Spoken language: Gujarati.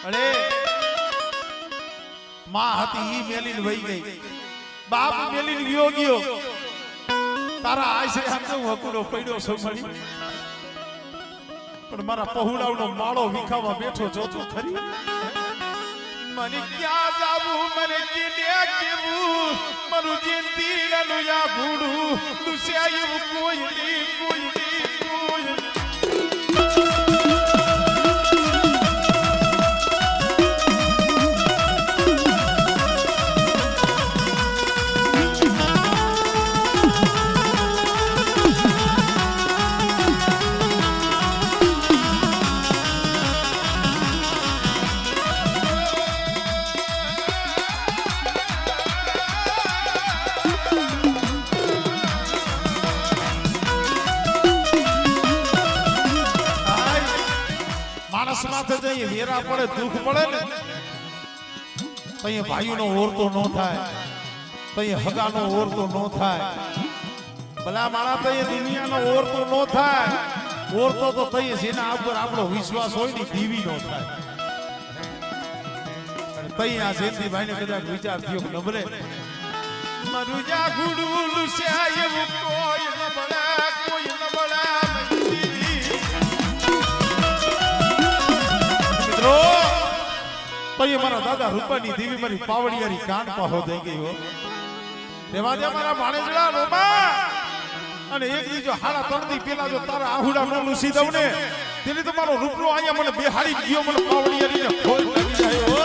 અરે માં હતી ઈ મેલીને વહી ગઈ, બાપ મેલીને ગયો ગયો, તારા આશરે હાથે હું હકુડો પડ્યો છું મળી, પણ મારા પહુડાવનો માળો વિખાવા બેઠો જોતો ખરી. મને ક્યાં જાવું, મને કેને કેવું, મારું જિંદગી રલુયા ઘૂડું દુસ્યાયું કોઈ નહીં, કોઈ નહીં, કોઈ. વેરા પડે દુઃખ પડે ને તઈ ભાઈનો ઓરતો ન થાય, તઈ હગાનો ઓરતો ન થાય, ભલા માણા તઈ દુનિયાનો ઓરતો ન થાય, ઓરતો તો તઈ જેના ઉપર આપણો વિશ્વાસ હોય ને દીવી ન થાય. તઈ આ જયંતિભાઈને કદાચ વિચાર થયો કે નબળે મારું જા ગુડું લુસ્યા એવું કોઈ નબળા, કોઈ નબળા પછી મારા દાદા રૂપાની દેવી મારી પાવડિયારી કાન પાહો થઈ ગઈ હો. રેવા દે મારા ભાણેજડા રોબા, અને એક દી જો હાડા તળદી પેલા જો તારા આહુડા નો લૂસી દઉં ને તેની તો મારો રૂપલો અહીંયા મને બેહાડી ગયો, મને પાવડિયારી ને ખોલ લાગી જાય હો.